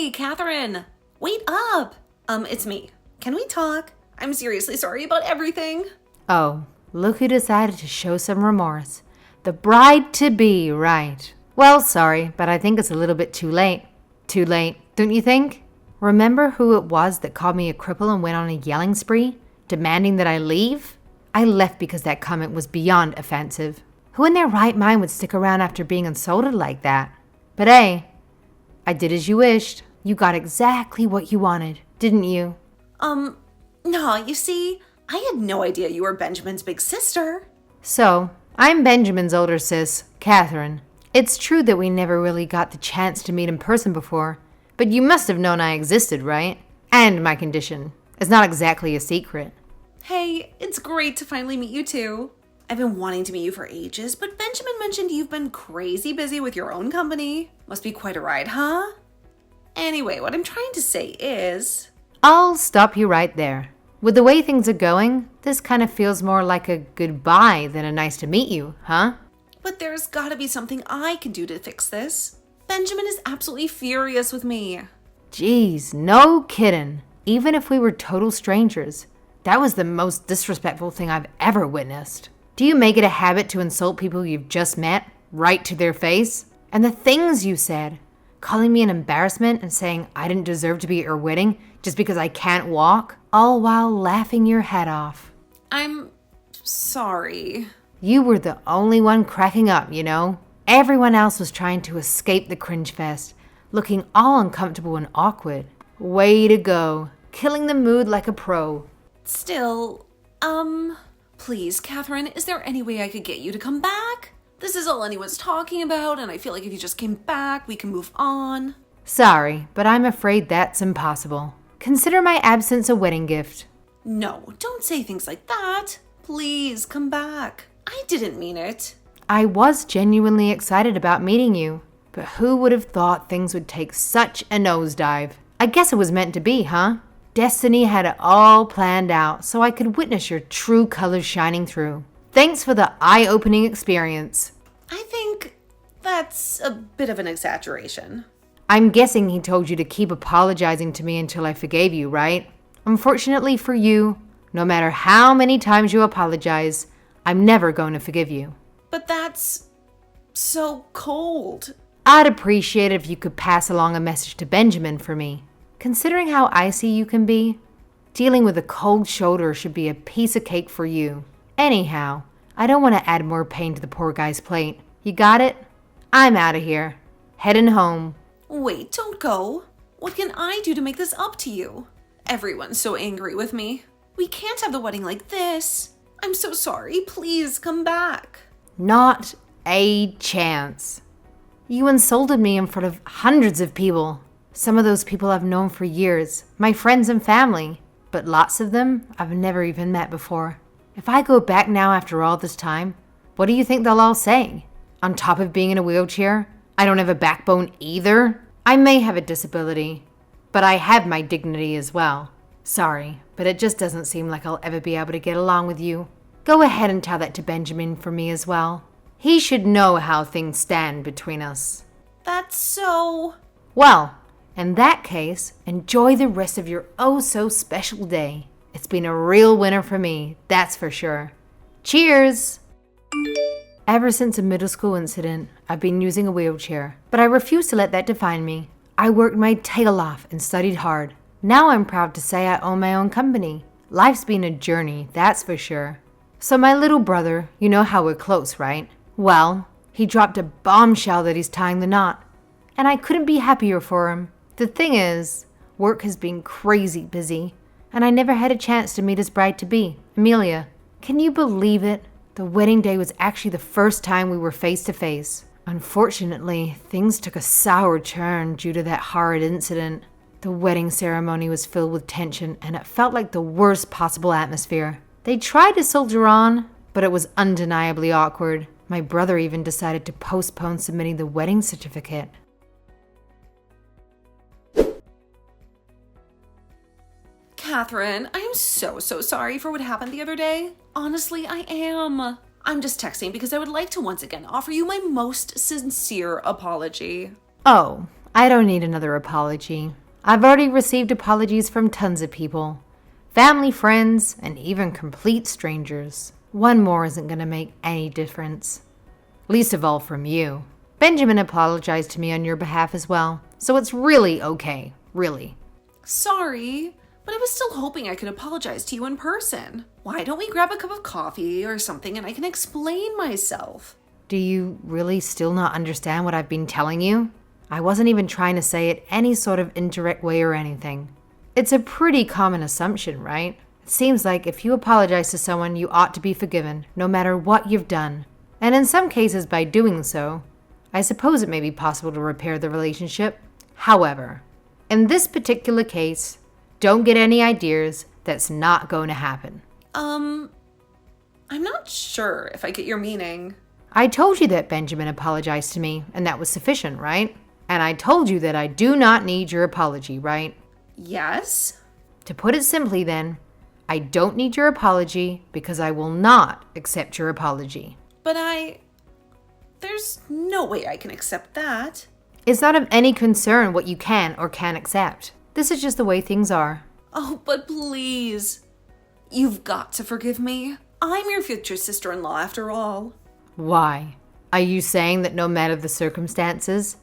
Hey, Catherine! Wait up! It's me. Can we talk? I'm seriously sorry about everything. Oh, look who decided to show some remorse. The bride-to-be, right. Well, sorry, but I think it's a little bit too late. Too late, don't you think? Remember who it was that called me a cripple and went on a yelling spree, demanding that I leave? I left because that comment was beyond offensive. Who in their right mind would stick around after being insulted like that? But hey, I did as you wished. You got exactly what you wanted, didn't you? No, you see, I had no idea you were Benjamin's big sister. So, I'm Benjamin's older sis, Catherine. It's true that we never really got the chance to meet in person before, but you must have known I existed, right? And my condition. It's not exactly a secret. Hey, it's great to finally meet you too. I've been wanting to meet you for ages, but Benjamin mentioned you've been crazy busy with your own company. Must be quite a ride, huh? Anyway, what I'm trying to say is... I'll stop you right there. With the way things are going, this kind of feels more like a goodbye than a nice to meet you, huh? But there's gotta be something I can do to fix this. Benjamin is absolutely furious with me. Jeez, no kidding. Even if we were total strangers, that was the most disrespectful thing I've ever witnessed. Do you make it a habit to insult people you've just met, right to their face? And the things you said, calling me an embarrassment and saying I didn't deserve to be at your wedding just because I can't walk, all while laughing your head off. I'm sorry. You were the only one cracking up, you know? Everyone else was trying to escape the cringe fest, looking all uncomfortable and awkward. Way to go, killing the mood like a pro. Still, please, Catherine, is there any way I could get you to come back? This is all anyone's talking about, and I feel like if you just came back, we can move on. Sorry, but I'm afraid that's impossible. Consider my absence a wedding gift. No, don't say things like that. Please, come back. I didn't mean it. I was genuinely excited about meeting you, but who would have thought things would take such a nosedive? I guess it was meant to be, huh? Destiny had it all planned out so I could witness your true colors shining through. Thanks for the eye-opening experience. I think that's a bit of an exaggeration. I'm guessing he told you to keep apologizing to me until I forgave you, right? Unfortunately for you, no matter how many times you apologize, I'm never going to forgive you. But that's so cold. I'd appreciate it if you could pass along a message to Benjamin for me. Considering how icy you can be, dealing with a cold shoulder should be a piece of cake for you. Anyhow, I don't want to add more pain to the poor guy's plate. You got it? I'm out of here. Heading home. Wait, don't go. What can I do to make this up to you? Everyone's so angry with me. We can't have the wedding like this. I'm so sorry. Please come back. Not a chance. You insulted me in front of hundreds of people. Some of those people I've known for years, my friends and family, but lots of them I've never even met before. If I go back now after all this time, what do you think they'll all say? On top of being in a wheelchair, I don't have a backbone either. I may have a disability, but I have my dignity as well. Sorry, but it just doesn't seem like I'll ever be able to get along with you. Go ahead and tell that to Benjamin for me as well. He should know how things stand between us. That's so... Well, in that case, enjoy the rest of your oh-so-special day. It's been a real winner for me, that's for sure. Cheers! Ever since a middle school incident, I've been using a wheelchair, but I refuse to let that define me. I worked my tail off and studied hard. Now I'm proud to say I own my own company. Life's been a journey, that's for sure. So my little brother, you know how we're close, right? Well, he dropped a bombshell that he's tying the knot, and I couldn't be happier for him. The thing is, work has been crazy busy, and I never had a chance to meet his bride-to-be, Amelia. Can you believe it? The wedding day was actually the first time we were face-to-face. Unfortunately, things took a sour turn due to that horrid incident. The wedding ceremony was filled with tension, and it felt like the worst possible atmosphere. They tried to soldier on, but it was undeniably awkward. My brother even decided to postpone submitting the wedding certificate. Catherine, I am so sorry for what happened the other day. Honestly, I am. I'm just texting because I would like to once again offer you my most sincere apology. Oh, I don't need another apology. I've already received apologies from tons of people. Family, friends, and even complete strangers. One more isn't going to make any difference. Least of all from you. Benjamin apologized to me on your behalf as well, so it's really okay, really. Sorry, but I was still hoping I could apologize to you in person. Why don't we grab a cup of coffee or something and I can explain myself? Do you really still not understand what I've been telling you? I wasn't even trying to say it any sort of indirect way or anything. It's a pretty common assumption, right? It seems like if you apologize to someone, you ought to be forgiven, no matter what you've done. And in some cases, by doing so, I suppose it may be possible to repair the relationship. However, in this particular case, don't get any ideas. That's not going to happen. I'm not sure if I get your meaning. I told you that Benjamin apologized to me, and that was sufficient, right? And I told you that I do not need your apology, right? Yes? To put it simply then, I don't need your apology because I will not accept your apology. But there's no way I can accept that. It's not of any concern what you can or can't accept. This is just the way things are. Oh, but please. You've got to forgive me. I'm your future sister-in-law after all. Why? Are you saying that no matter the circumstances,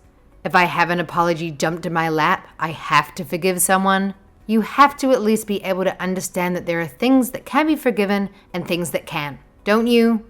if I have an apology dumped in my lap, I have to forgive someone? You have to at least be able to understand that there are things that can be forgiven and things that can't, don't you?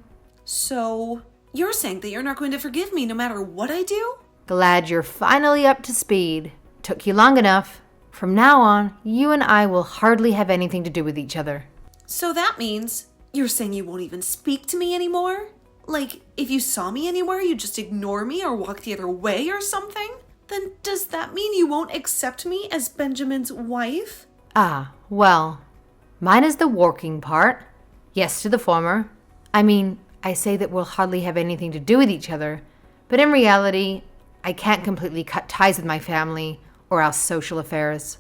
So, you're saying that you're not going to forgive me no matter what I do? Glad you're finally up to speed. Took you long enough. From now on, you and I will hardly have anything to do with each other. So that means you're saying you won't even speak to me anymore? Like, if you saw me anywhere, you'd just ignore me or walk the other way or something? Then does that mean you won't accept me as Benjamin's wife? Ah, well, mine is the working part. Yes to the former. I mean, I say that we'll hardly have anything to do with each other, but in reality, I can't completely cut ties with my family or our social affairs.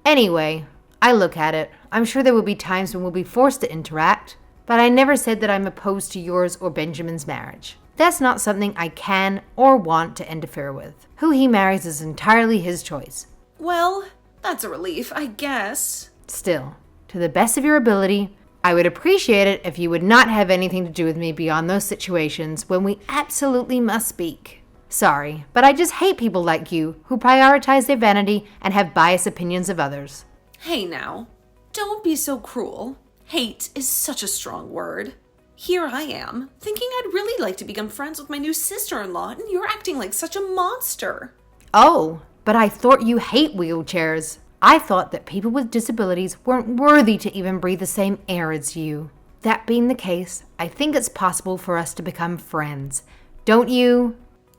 Anyway, I look at it. I'm sure there will be times when we'll be forced to interact, but I never said that I'm opposed to yours or Benjamin's marriage. That's not something I can or want to interfere with. Who he marries is entirely his choice. Well, that's a relief, I guess. Still, to the best of your ability, I would appreciate it if you would not have anything to do with me beyond those situations when we absolutely must speak. Sorry, but I just hate people like you who prioritize their vanity and have biased opinions of others. Hey now, don't be so cruel. Hate is such a strong word. Here I am, thinking I'd really like to become friends with my new sister-in-law, and you're acting like such a monster. Oh, but I thought you hate wheelchairs. I thought that people with disabilities weren't worthy to even breathe the same air as you. That being the case, I think it's possible for us to become friends. Don't you?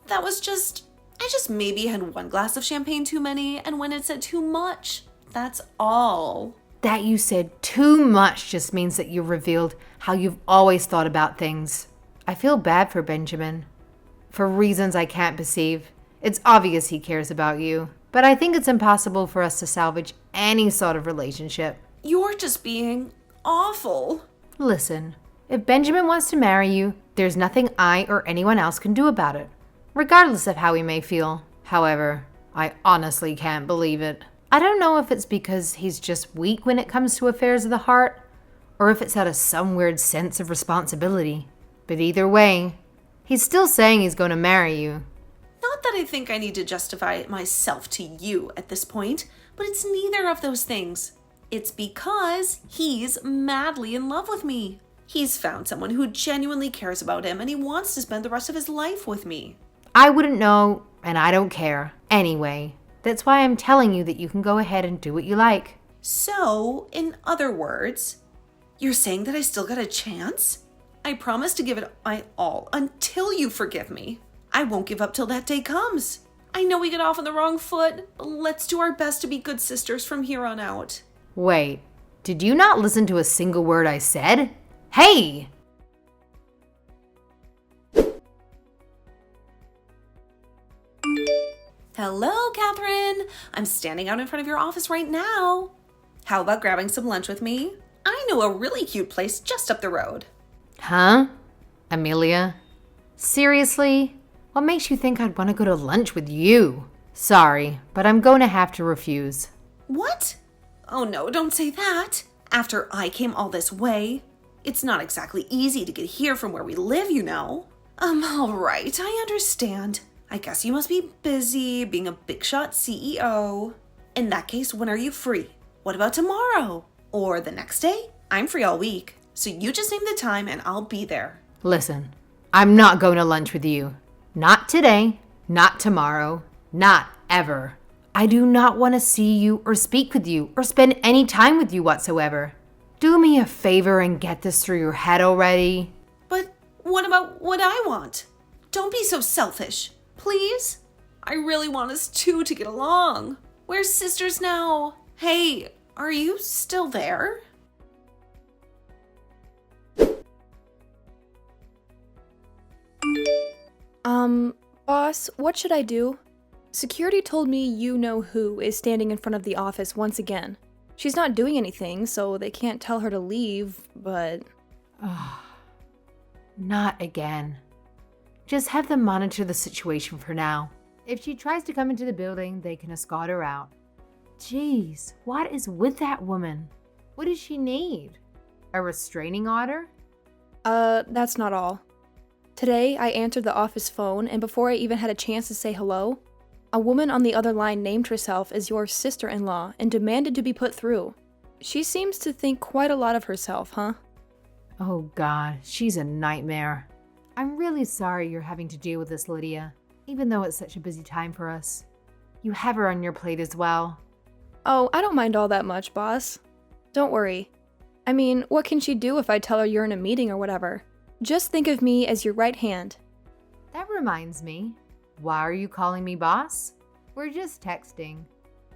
I just maybe had one glass of champagne too many, and when it said too much, that's all. That you said too much just means that you've revealed how you've always thought about things. I feel bad for Benjamin. For reasons I can't perceive. It's obvious he cares about you. But I think it's impossible for us to salvage any sort of relationship. You're just being awful. Listen, if Benjamin wants to marry you, there's nothing I or anyone else can do about it, regardless of how we may feel. However, I honestly can't believe it. I don't know if it's because he's just weak when it comes to affairs of the heart, or if it's out of some weird sense of responsibility. But either way, he's still saying he's going to marry you. Not that I think I need to justify myself to you at this point, but it's neither of those things. It's because he's madly in love with me. He's found someone who genuinely cares about him and he wants to spend the rest of his life with me. I wouldn't know, and I don't care. Anyway, that's why I'm telling you that you can go ahead and do what you like. So, in other words, you're saying that I still got a chance? I promise to give it my all until you forgive me. I won't give up till that day comes. I know we get off on the wrong foot, but let's do our best to be good sisters from here on out. Wait, did you not listen to a single word I said? Hey! Hello, Catherine. I'm standing out in front of your office right now. How about grabbing some lunch with me? I know a really cute place just up the road. Huh? Amelia? Seriously? What makes you think I'd want to go to lunch with you? Sorry, but I'm going to have to refuse. What? Oh no, don't say that. After I came all this way. It's not exactly easy to get here from where we live, you know. All right, I understand. I guess you must be busy being a big shot CEO. In that case, when are you free? What about tomorrow? Or the next day? I'm free all week, so you just name the time and I'll be there. Listen, I'm not going to lunch with you. Not today, not tomorrow, not ever. I do not want to see you or speak with you or spend any time with you whatsoever. Do me a favor and get this through your head already. But what about what I want? Don't be so selfish, please. I really want us two to get along. We're sisters now. Hey, are you still there? Boss, what should I do? Security told me you know who is standing in front of the office once again. She's not doing anything, so they can't tell her to leave, but... Not again. Just have them monitor the situation for now. If she tries to come into the building, they can escort her out. Jeez, what is with that woman? What does she need? A restraining order? That's not all. Today, I answered the office phone, and before I even had a chance to say hello, a woman on the other line named herself as your sister-in-law and demanded to be put through. She seems to think quite a lot of herself, huh? Oh God, she's a nightmare. I'm really sorry you're having to deal with this, Lydia, even though it's such a busy time for us. You have her on your plate as well. Oh, I don't mind all that much, boss. Don't worry. I mean, what can she do if I tell her you're in a meeting or whatever? Just think of me as your right hand. That reminds me. Why are you calling me boss? We're just texting.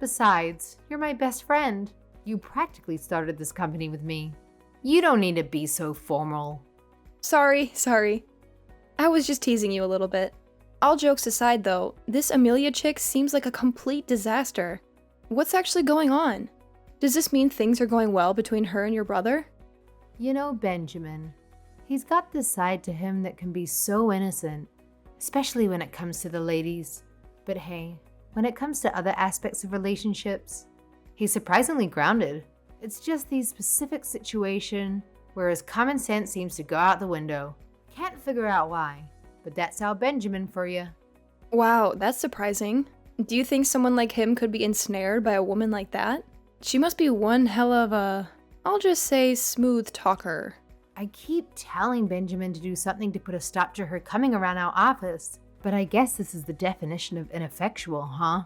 Besides, you're my best friend. You practically started this company with me. You don't need to be so formal. Sorry. I was just teasing you a little bit. All jokes aside though, this Amelia chick seems like a complete disaster. What's actually going on? Does this mean things are going well between her and your brother? You know, Benjamin, he's got this side to him that can be so innocent, especially when it comes to the ladies. But hey, when it comes to other aspects of relationships, he's surprisingly grounded. It's just these specific situations where his common sense seems to go out the window. Can't figure out why, but that's our Benjamin for you. Wow, that's surprising. Do you think someone like him could be ensnared by a woman like that? She must be one hell of a, I'll just say, smooth talker. I keep telling Benjamin to do something to put a stop to her coming around our office, but I guess this is the definition of ineffectual, huh?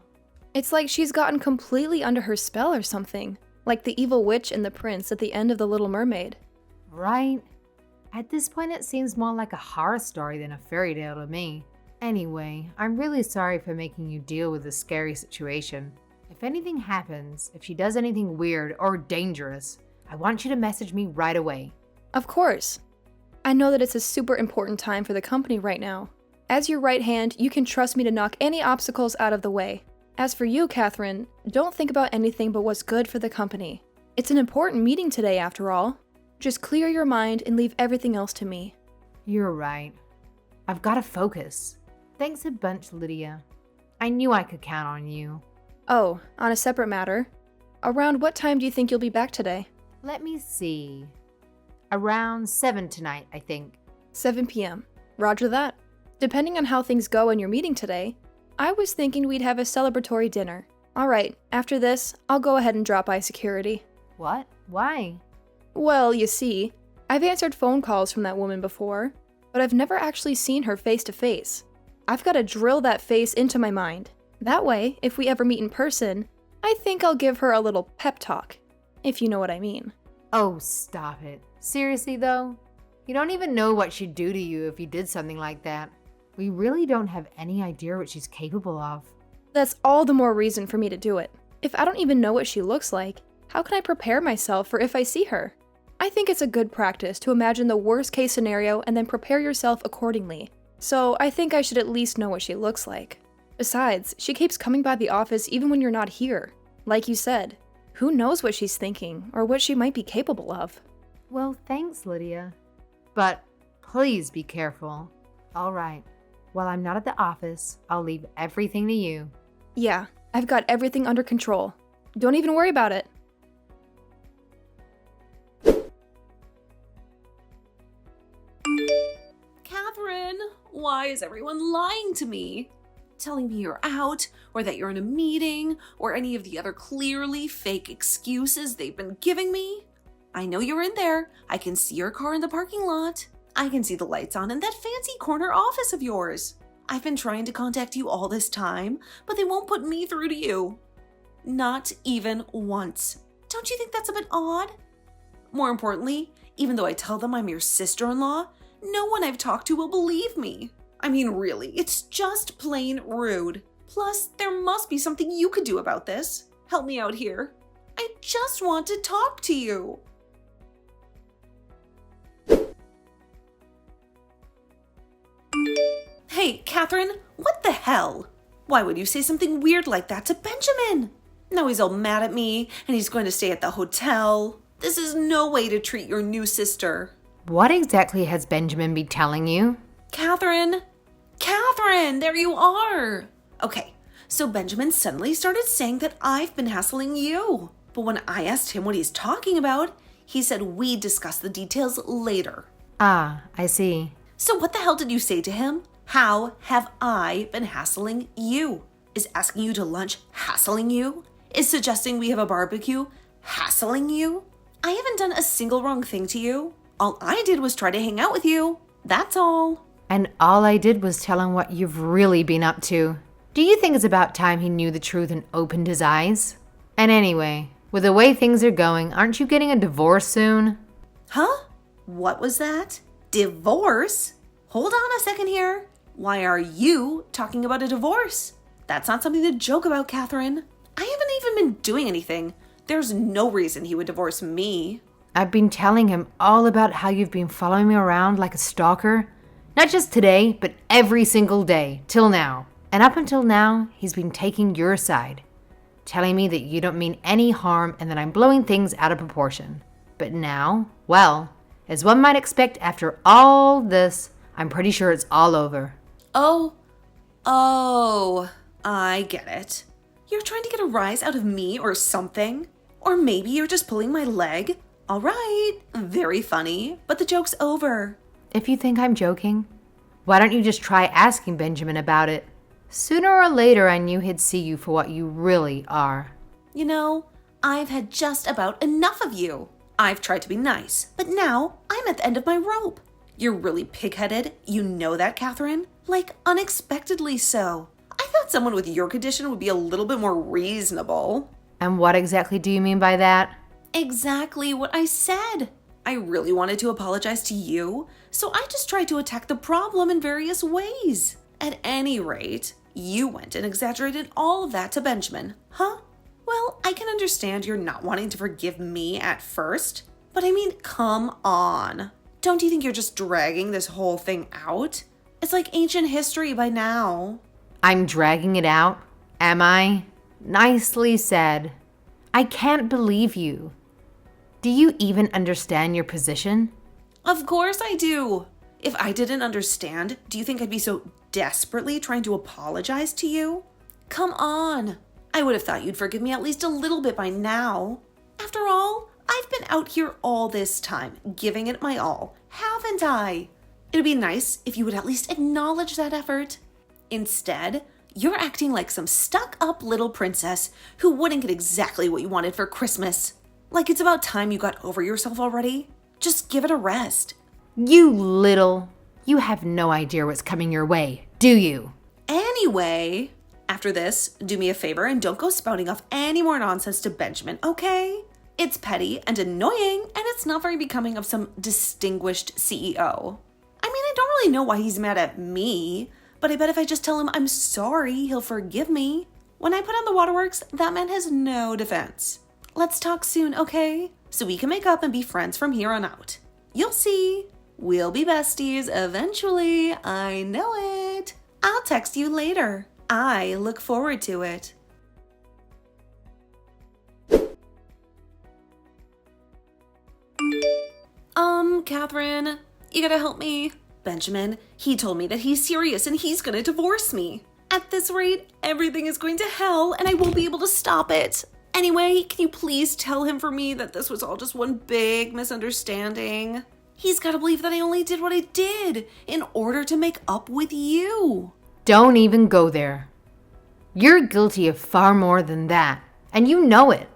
It's like she's gotten completely under her spell or something, like the evil witch and the prince at the end of The Little Mermaid. Right? At this point, it seems more like a horror story than a fairy tale to me. Anyway, I'm really sorry for making you deal with this scary situation. If anything happens, if she does anything weird or dangerous, I want you to message me right away. Of course. I know that it's a super important time for the company right now. As your right hand, you can trust me to knock any obstacles out of the way. As for you, Catherine, don't think about anything but what's good for the company. It's an important meeting today, after all. Just clear your mind and leave everything else to me. You're right. I've got to focus. Thanks a bunch, Lydia. I knew I could count on you. Oh, on a separate matter, around what time do you think you'll be back today? Let me see. Around 7 tonight, I think. 7 p.m. Roger that. Depending on how things go in your meeting today, I was thinking we'd have a celebratory dinner. Alright, after this, I'll go ahead and drop by security. What? Why? Well, you see, I've answered phone calls from that woman before, but I've never actually seen her face to face. I've got to drill that face into my mind. That way, if we ever meet in person, I think I'll give her a little pep talk, if you know what I mean. Oh, stop it. Seriously, though? You don't even know what she'd do to you if you did something like that. We really don't have any idea what she's capable of. That's all the more reason for me to do it. If I don't even know what she looks like, how can I prepare myself for if I see her? I think it's a good practice to imagine the worst case scenario and then prepare yourself accordingly. So I think I should at least know what she looks like. Besides, she keeps coming by the office even when you're not here. Like you said, who knows what she's thinking or what she might be capable of? Well, thanks, Lydia. But please be careful. All right. While I'm not at the office, I'll leave everything to you. Yeah, I've got everything under control. Don't even worry about it. Catherine, why is everyone lying to me? Telling me you're out, or that you're in a meeting, or any of the other clearly fake excuses they've been giving me? I know you're in there. I can see your car in the parking lot. I can see the lights on in that fancy corner office of yours. I've been trying to contact you all this time, but they won't put me through to you. Not even once. Don't you think that's a bit odd? More importantly, even though I tell them I'm your sister-in-law, no one I've talked to will believe me. I mean, really, it's just plain rude. Plus, there must be something you could do about this. Help me out here. I just want to talk to you. Hey, Catherine, what the hell? Why would you say something weird like that to Benjamin? Now he's all mad at me, and he's going to stay at the hotel. This is no way to treat your new sister. What exactly has Benjamin been telling you? Catherine, there you are. Okay, so Benjamin suddenly started saying that I've been hassling you. But when I asked him what he's talking about, he said we'd discuss the details later. Ah, I see. So what the hell did you say to him? How have I been hassling you? Is asking you to lunch hassling you? Is suggesting we have a barbecue hassling you? I haven't done a single wrong thing to you. All I did was try to hang out with you. That's all. And all I did was tell him what you've really been up to. Do you think it's about time he knew the truth and opened his eyes? And anyway, with the way things are going, aren't you getting a divorce soon? Huh? What was that? Divorce? Hold on a second here. Why are you talking about a divorce? That's not something to joke about, Catherine. I haven't even been doing anything. There's no reason he would divorce me. I've been telling him all about how you've been following me around like a stalker. Not just today, but every single day, till now. And up until now, he's been taking your side. Telling me that you don't mean any harm and that I'm blowing things out of proportion. But now, well, as one might expect after all this, I'm pretty sure it's all over. Oh, I get it. You're trying to get a rise out of me or something? Or maybe you're just pulling my leg? All right, very funny, but the joke's over. If you think I'm joking, why don't you just try asking Benjamin about it? Sooner or later, I knew he'd see you for what you really are. You know, I've had just about enough of you. I've tried to be nice, but now I'm at the end of my rope. You're really pig-headed. You know that, Catherine? Like, unexpectedly so. I thought someone with your condition would be a little bit more reasonable. And what exactly do you mean by that? Exactly what I said. I really wanted to apologize to you, so I just tried to attack the problem in various ways. At any rate, you went and exaggerated all of that to Benjamin, huh? Well, I can understand you're not wanting to forgive me at first, but I mean, come on. Don't you think you're just dragging this whole thing out? It's like ancient history by now. I'm dragging it out, am I? Nicely said. I can't believe you. Do you even understand your position? Of course I do. If I didn't understand, do you think I'd be so desperately trying to apologize to you? Come on. I would have thought you'd forgive me at least a little bit by now. After all, I've been out here all this time, giving it my all, haven't I? It'd be nice if you would at least acknowledge that effort. Instead, you're acting like some stuck-up little princess who wouldn't get exactly what you wanted for Christmas. Like it's about time you got over yourself already. Just give it a rest. You have no idea what's coming your way, do you? Anyway, after this, do me a favor and don't go spouting off any more nonsense to Benjamin, okay? It's petty and annoying, and it's not very becoming of some distinguished CEO. I mean, I don't really know why he's mad at me, but I bet if I just tell him I'm sorry, he'll forgive me. When I put on the waterworks, that man has no defense. Let's talk soon, okay? So we can make up and be friends from here on out. You'll see. We'll be besties eventually. I know it. I'll text you later. I look forward to it. Catherine, you gotta help me. Benjamin, he told me that he's serious and he's gonna divorce me. At this rate, everything is going to hell and I won't be able to stop it. Anyway, can you please tell him for me that this was all just one big misunderstanding? He's got to believe that I only did what I did in order to make up with you. Don't even go there. You're guilty of far more than that, and you know it.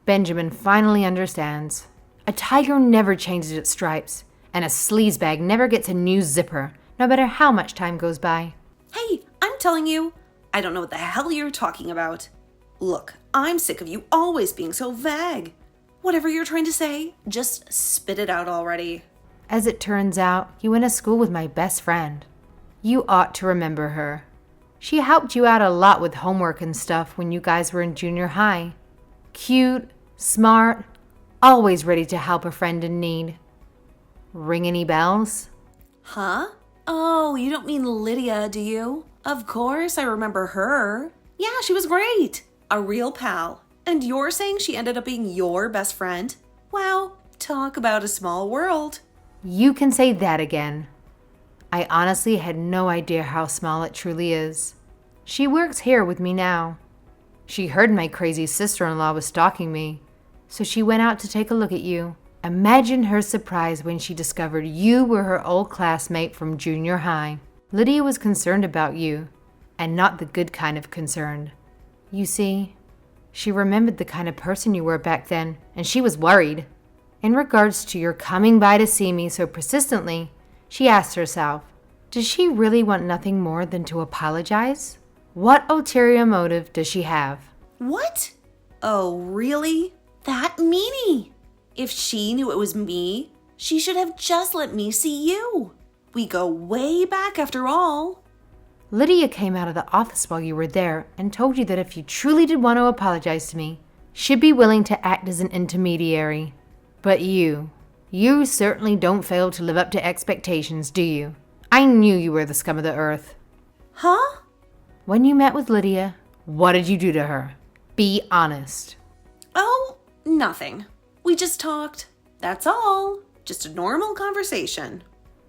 Benjamin finally understands. A tiger never changes its stripes, and a sleazebag never gets a new zipper, no matter how much time goes by. Hey, I'm telling you, I don't know what the hell you're talking about. Look, I'm sick of you always being so vague. Whatever you're trying to say, just spit it out already. As it turns out, you went to school with my best friend. You ought to remember her. She helped you out a lot with homework and stuff when you guys were in junior high. Cute, smart, always ready to help a friend in need. Ring any bells? Huh? Oh, you don't mean Lydia, do you? Of course, I remember her. Yeah, she was great. A real pal. And you're saying she ended up being your best friend? Wow, talk about a small world. You can say that again. I honestly had no idea how small it truly is. She works here with me now. She heard my crazy sister-in-law was stalking me, so she went out to take a look at you. Imagine her surprise when she discovered you were her old classmate from junior high. Lydia was concerned about you, and not the good kind of concerned. You see, she remembered the kind of person you were back then, and she was worried. In regards to your coming by to see me so persistently, she asked herself, does she really want nothing more than to apologize? What ulterior motive does she have? What? Oh, really? That meanie? If she knew it was me, she should have just let me see you. We go way back after all. Lydia came out of the office while you were there and told you that if you truly did want to apologize to me, she'd be willing to act as an intermediary. But you certainly don't fail to live up to expectations, do you? I knew you were the scum of the earth. Huh? When you met with Lydia, what did you do to her? Be honest. Oh, nothing. We just talked. That's all. Just a normal conversation.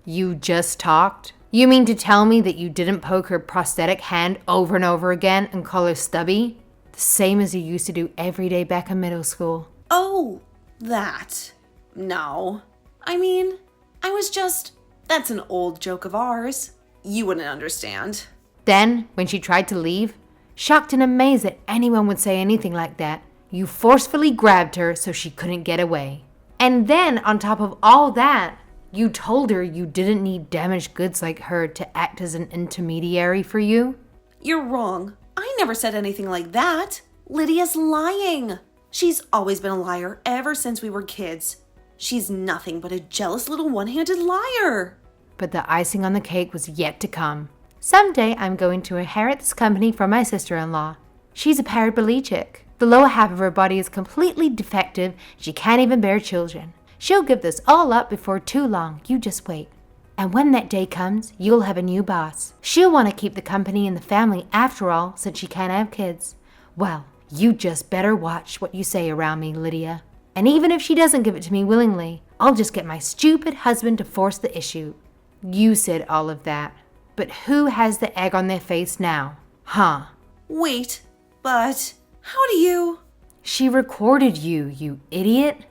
You just talked? You mean to tell me that you didn't poke her prosthetic hand over and over again and call her stubby? The same as you used to do every day back in middle school. Oh, that. No. I mean, that's an old joke of ours. You wouldn't understand. Then, when she tried to leave, shocked and amazed that anyone would say anything like that, you forcefully grabbed her so she couldn't get away. And then, on top of all that, you told her you didn't need damaged goods like her to act as an intermediary for you? You're wrong. I never said anything like that. Lydia's lying. She's always been a liar ever since we were kids. She's nothing but a jealous little one-handed liar. But the icing on the cake was yet to come. Someday I'm going to inherit this company from my sister-in-law. She's a paraplegic. The lower half of her body is completely defective. She can't even bear children. She'll give this all up before too long. You just wait. And when that day comes, you'll have a new boss. She'll want to keep the company in the family after all, since she can't have kids. Well, you just better watch what you say around me, Lydia. And even if she doesn't give it to me willingly, I'll just get my stupid husband to force the issue. You said all of that. But who has the egg on their face now? Huh? Wait, but how do you... She recorded you, you idiot.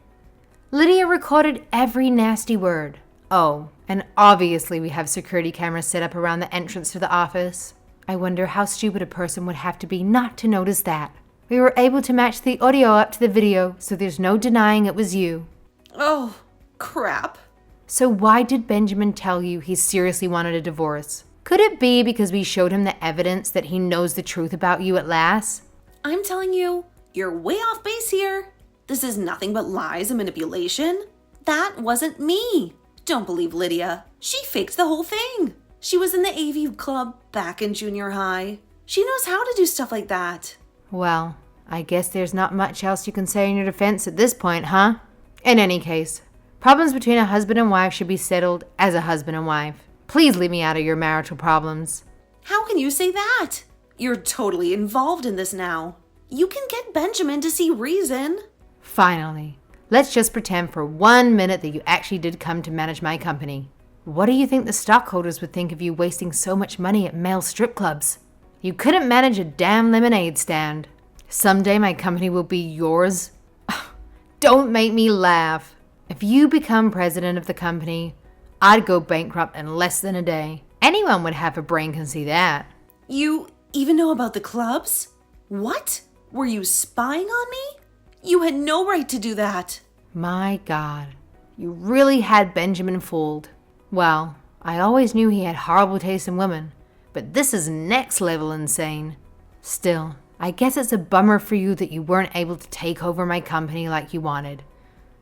Lydia recorded every nasty word. Oh, and obviously we have security cameras set up around the entrance to the office. I wonder how stupid a person would have to be not to notice that. We were able to match the audio up to the video, so there's no denying it was you. Oh, crap. So why did Benjamin tell you he seriously wanted a divorce? Could it be because we showed him the evidence that he knows the truth about you at last? I'm telling you, you're way off base here. This is nothing but lies and manipulation. That wasn't me. Don't believe Lydia. She faked the whole thing. She was in the AV club back in junior high. She knows how to do stuff like that. Well, I guess there's not much else you can say in your defense at this point, huh? In any case, problems between a husband and wife should be settled as a husband and wife. Please leave me out of your marital problems. How can you say that? You're totally involved in this now. You can get Benjamin to see reason. Finally, let's just pretend for 1 minute that you actually did come to manage my company. What do you think the stockholders would think of you wasting so much money at male strip clubs? You couldn't manage a damn lemonade stand. Someday my company will be yours. Don't make me laugh. If you become president of the company, I'd go bankrupt in less than a day. Anyone would have a brain can see that. You even know about the clubs? What? Were you spying on me? You had no right to do that. My God, you really had Benjamin fooled. Well, I always knew he had horrible taste in women, but this is next level insane. Still, I guess it's a bummer for you that you weren't able to take over my company like you wanted.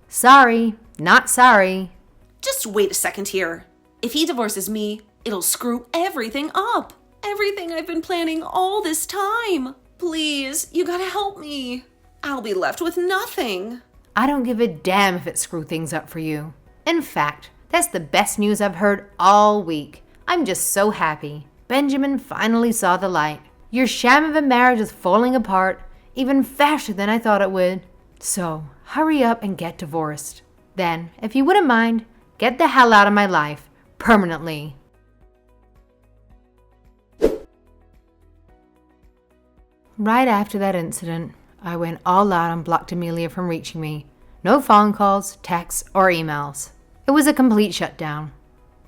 Sorry, not sorry. Just wait a second here. If he divorces me, it'll screw everything up. Everything I've been planning all this time. Please, you gotta help me. I'll be left with nothing. I don't give a damn if it screws things up for you. In fact, that's the best news I've heard all week. I'm just so happy. Benjamin finally saw the light. Your sham of a marriage is falling apart even faster than I thought it would. So, hurry up and get divorced. Then, if you wouldn't mind, get the hell out of my life, permanently. Right after that incident, I went all out and blocked Amelia from reaching me. No phone calls, texts, or emails. It was a complete shutdown.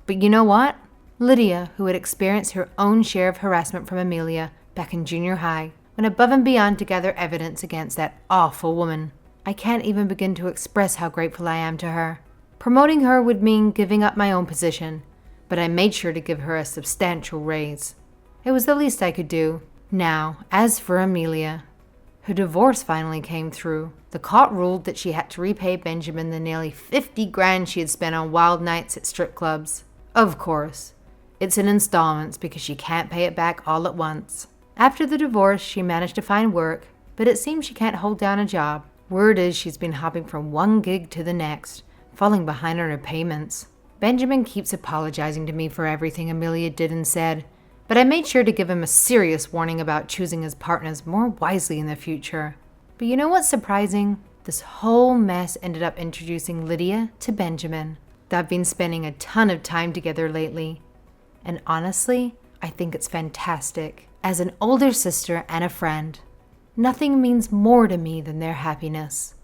But you know what? Lydia, who had experienced her own share of harassment from Amelia back in junior high, went above and beyond to gather evidence against that awful woman. I can't even begin to express how grateful I am to her. Promoting her would mean giving up my own position, but I made sure to give her a substantial raise. It was the least I could do. Now, as for Amelia, her divorce finally came through. The court ruled that she had to repay Benjamin the nearly 50 grand she had spent on wild nights at strip clubs. Of course, it's in installments because she can't pay it back all at once. After the divorce, she managed to find work, but it seems she can't hold down a job. Word is she's been hopping from one gig to the next, falling behind on her payments. Benjamin keeps apologizing to me for everything Amelia did and said, but I made sure to give him a serious warning about choosing his partners more wisely in the future. But you know what's surprising? This whole mess ended up introducing Lydia to Benjamin. They've been spending a ton of time together lately. And honestly, I think it's fantastic. As an older sister and a friend, nothing means more to me than their happiness.